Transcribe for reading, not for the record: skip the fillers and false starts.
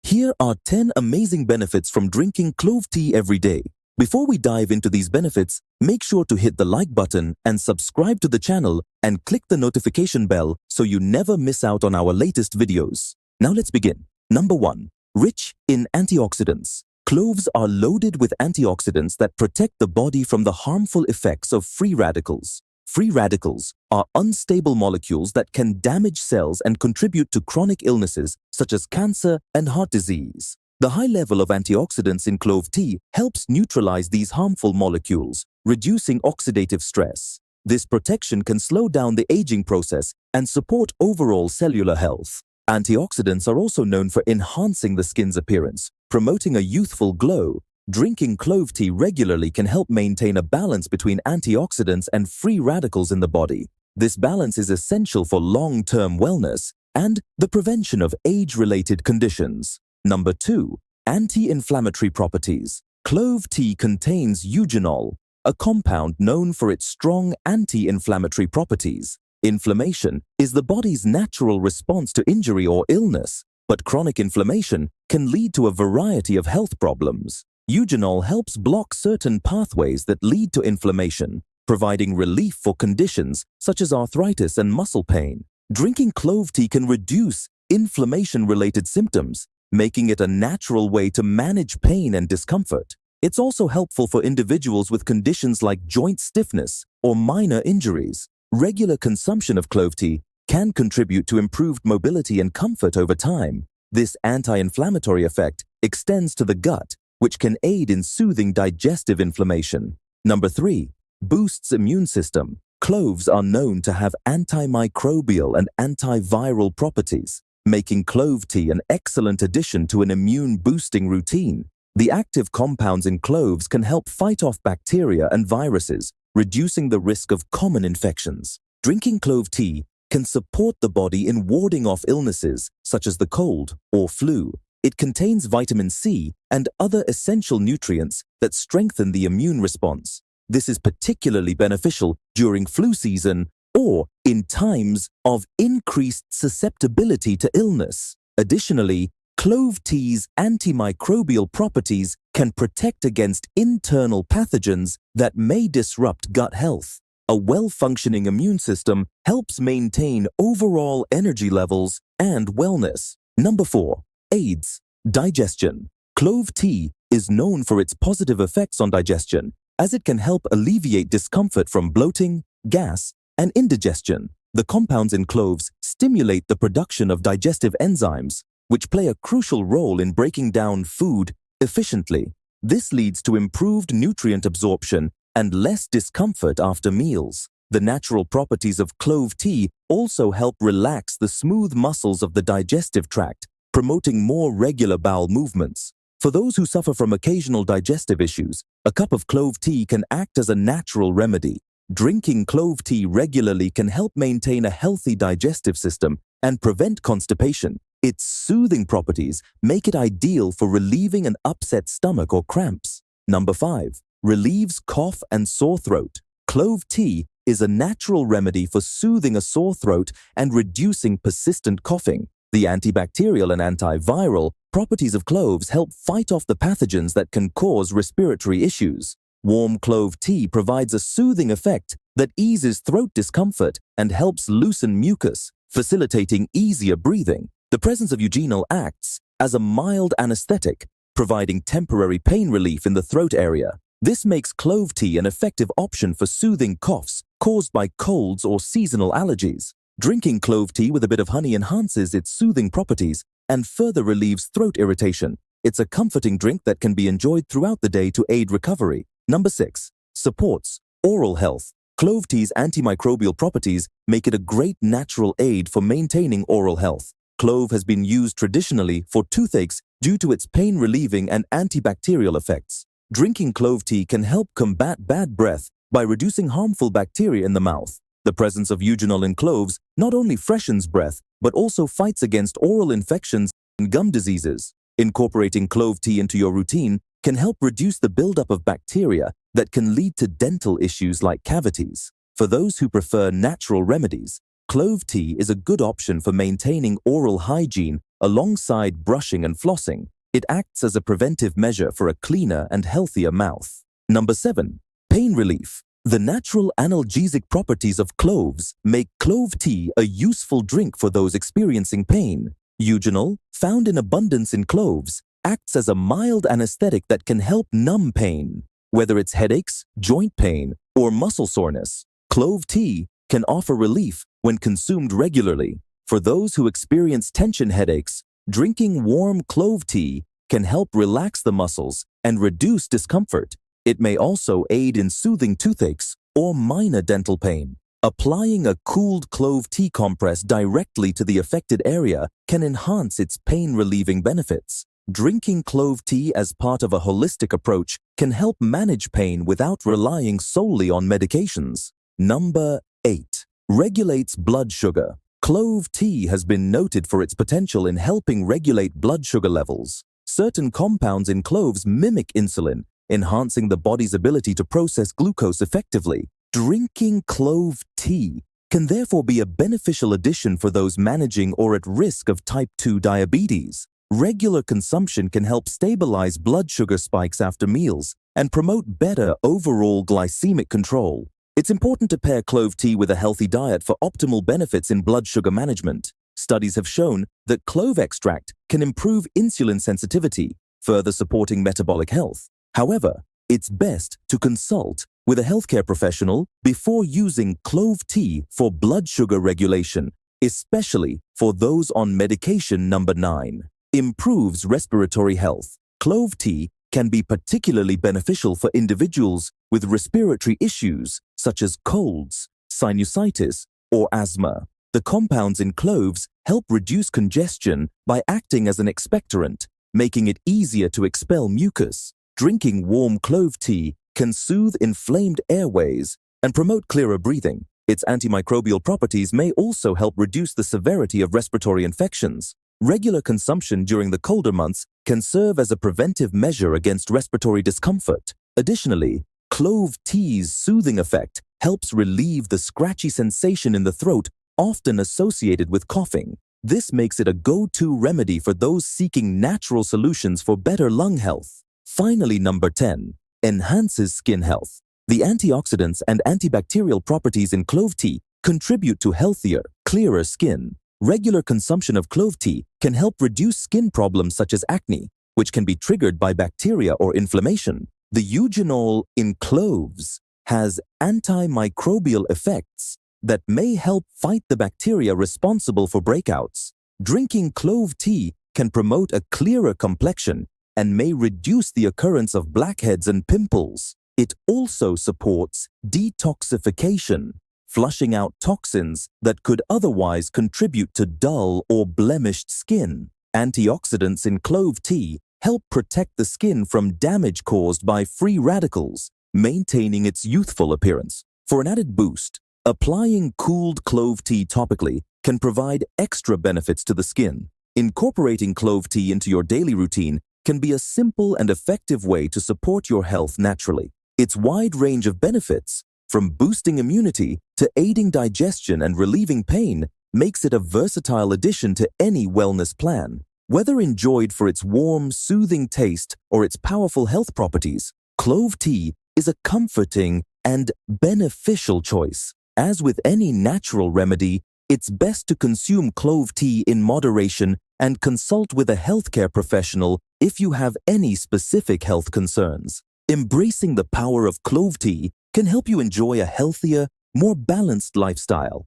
Here are 10 amazing benefits from drinking clove tea every day. Before we dive into these benefits, make sure to hit the like button and subscribe to the channel and click the notification bell so you never miss out on our latest videos. Now let's begin. Number 1. Rich in antioxidants. Cloves are loaded with antioxidants that protect the body from the harmful effects of free radicals. Free radicals are unstable molecules that can damage cells and contribute to chronic illnesses such as cancer and heart disease. The high level of antioxidants in clove tea helps neutralize these harmful molecules, reducing oxidative stress. This protection can slow down the aging process and support overall cellular health. Antioxidants are also known for enhancing the skin's appearance, promoting a youthful glow. Drinking clove tea regularly can help maintain a balance between antioxidants and free radicals in the body. This balance is essential for long-term wellness and the prevention of age-related conditions. Number 2. Anti-inflammatory properties. Clove tea contains eugenol, a compound known for its strong anti-inflammatory properties. Inflammation is the body's natural response to injury or illness, but chronic inflammation can lead to a variety of health problems. Eugenol helps block certain pathways that lead to inflammation, providing relief for conditions such as arthritis and muscle pain. Drinking clove tea can reduce inflammation-related symptoms, making it a natural way to manage pain and discomfort. It's also helpful for individuals with conditions like joint stiffness or minor injuries. Regular consumption of clove tea can contribute to improved mobility and comfort over time. This anti-inflammatory effect extends to the gut, which can aid in soothing digestive inflammation. Number 3. Boosts immune system. Cloves are known to have antimicrobial and antiviral properties, making clove tea an excellent addition to an immune-boosting routine. The active compounds in cloves can help fight off bacteria and viruses, reducing the risk of common infections. Drinking clove tea can support the body in warding off illnesses such as the cold or flu. It contains vitamin C and other essential nutrients that strengthen the immune response. This is particularly beneficial during flu season or in times of increased susceptibility to illness. Additionally, clove tea's antimicrobial properties can protect against internal pathogens that may disrupt gut health. A well-functioning immune system helps maintain overall energy levels and wellness. Number 4. Aids digestion. Clove tea is known for its positive effects on digestion, as it can help alleviate discomfort from bloating, gas, and indigestion. The compounds in cloves stimulate the production of digestive enzymes, which play a crucial role in breaking down food efficiently. This leads to improved nutrient absorption and less discomfort after meals. The natural properties of clove tea also help relax the smooth muscles of the digestive tract, promoting more regular bowel movements. For those who suffer from occasional digestive issues, a cup of clove tea can act as a natural remedy. Drinking clove tea regularly can help maintain a healthy digestive system and prevent constipation. Its soothing properties make it ideal for relieving an upset stomach or cramps. Number 5. Relieves cough and sore throat. Clove tea is a natural remedy for soothing a sore throat and reducing persistent coughing. The antibacterial and antiviral properties of cloves help fight off the pathogens that can cause respiratory issues. Warm clove tea provides a soothing effect that eases throat discomfort and helps loosen mucus, facilitating easier breathing. The presence of eugenol acts as a mild anesthetic, providing temporary pain relief in the throat area. This makes clove tea an effective option for soothing coughs caused by colds or seasonal allergies. Drinking clove tea with a bit of honey enhances its soothing properties and further relieves throat irritation. It's a comforting drink that can be enjoyed throughout the day to aid recovery. Number 6. Supports oral health. Clove tea's antimicrobial properties make it a great natural aid for maintaining oral health. Clove has been used traditionally for toothaches due to its pain-relieving and antibacterial effects. Drinking clove tea can help combat bad breath by reducing harmful bacteria in the mouth. The presence of eugenol in cloves not only freshens breath, but also fights against oral infections and gum diseases. Incorporating clove tea into your routine can help reduce the buildup of bacteria that can lead to dental issues like cavities. For those who prefer natural remedies, clove tea is a good option for maintaining oral hygiene Alongside brushing and flossing, it acts as a preventive measure for a cleaner and healthier mouth. Number 7. Pain relief. The natural analgesic properties of cloves make clove tea a useful drink for those experiencing pain. Eugenol, found in abundance in cloves, acts as a mild anesthetic that can help numb pain. Whether it's headaches, joint pain, or muscle soreness, clove tea can offer relief when consumed regularly. For those who experience tension headaches, drinking warm clove tea can help relax the muscles and reduce discomfort. It may also aid in soothing toothaches or minor dental pain. Applying a cooled clove tea compress directly to the affected area can enhance its pain-relieving benefits. Drinking clove tea as part of a holistic approach can help manage pain without relying solely on medications. Number 8. Regulates blood sugar. Clove tea has been noted for its potential in helping regulate blood sugar levels. Certain compounds in cloves mimic insulin, enhancing the body's ability to process glucose effectively. Drinking clove tea can therefore be a beneficial addition for those managing or at risk of type 2 diabetes. Regular consumption can help stabilize blood sugar spikes after meals and promote better overall glycemic control. It's important to pair clove tea with a healthy diet for optimal benefits in blood sugar management. Studies have shown that clove extract can improve insulin sensitivity, further supporting metabolic health. However, it's best to consult with a healthcare professional before using clove tea for blood sugar regulation, especially for those on medication. Number 9. Improves respiratory health. Clove tea can be particularly beneficial for individuals with respiratory issues such as colds, sinusitis, or asthma. The compounds in cloves help reduce congestion by acting as an expectorant, making it easier to expel mucus. Drinking warm clove tea can soothe inflamed airways and promote clearer breathing. Its antimicrobial properties may also help reduce the severity of respiratory infections. Regular consumption during the colder months can serve as a preventive measure against respiratory discomfort. Additionally, clove tea's soothing effect helps relieve the scratchy sensation in the throat often associated with coughing. This makes it a go-to remedy for those seeking natural solutions for better lung health. Finally, number 10. Enhances skin health. The antioxidants and antibacterial properties in clove tea contribute to healthier, clearer skin. Regular consumption of clove tea can help reduce skin problems such as acne, which can be triggered by bacteria or inflammation. The eugenol in cloves has antimicrobial effects that may help fight the bacteria responsible for breakouts. Drinking clove tea can promote a clearer complexion and may reduce the occurrence of blackheads and pimples. It also supports detoxification, flushing out toxins that could otherwise contribute to dull or blemished skin. Antioxidants in clove tea help protect the skin from damage caused by free radicals, maintaining its youthful appearance. For an added boost, applying cooled clove tea topically can provide extra benefits to the skin. Incorporating clove tea into your daily routine can be a simple and effective way to support your health naturally. Its wide range of benefits, from boosting immunity to aiding digestion and relieving pain, makes it a versatile addition to any wellness plan. Whether enjoyed for its warm, soothing taste or its powerful health properties, clove tea is a comforting and beneficial choice. As with any natural remedy, it's best to consume clove tea in moderation and consult with a healthcare professional if you have any specific health concerns. Embracing the power of clove tea can help you enjoy a healthier, more balanced lifestyle.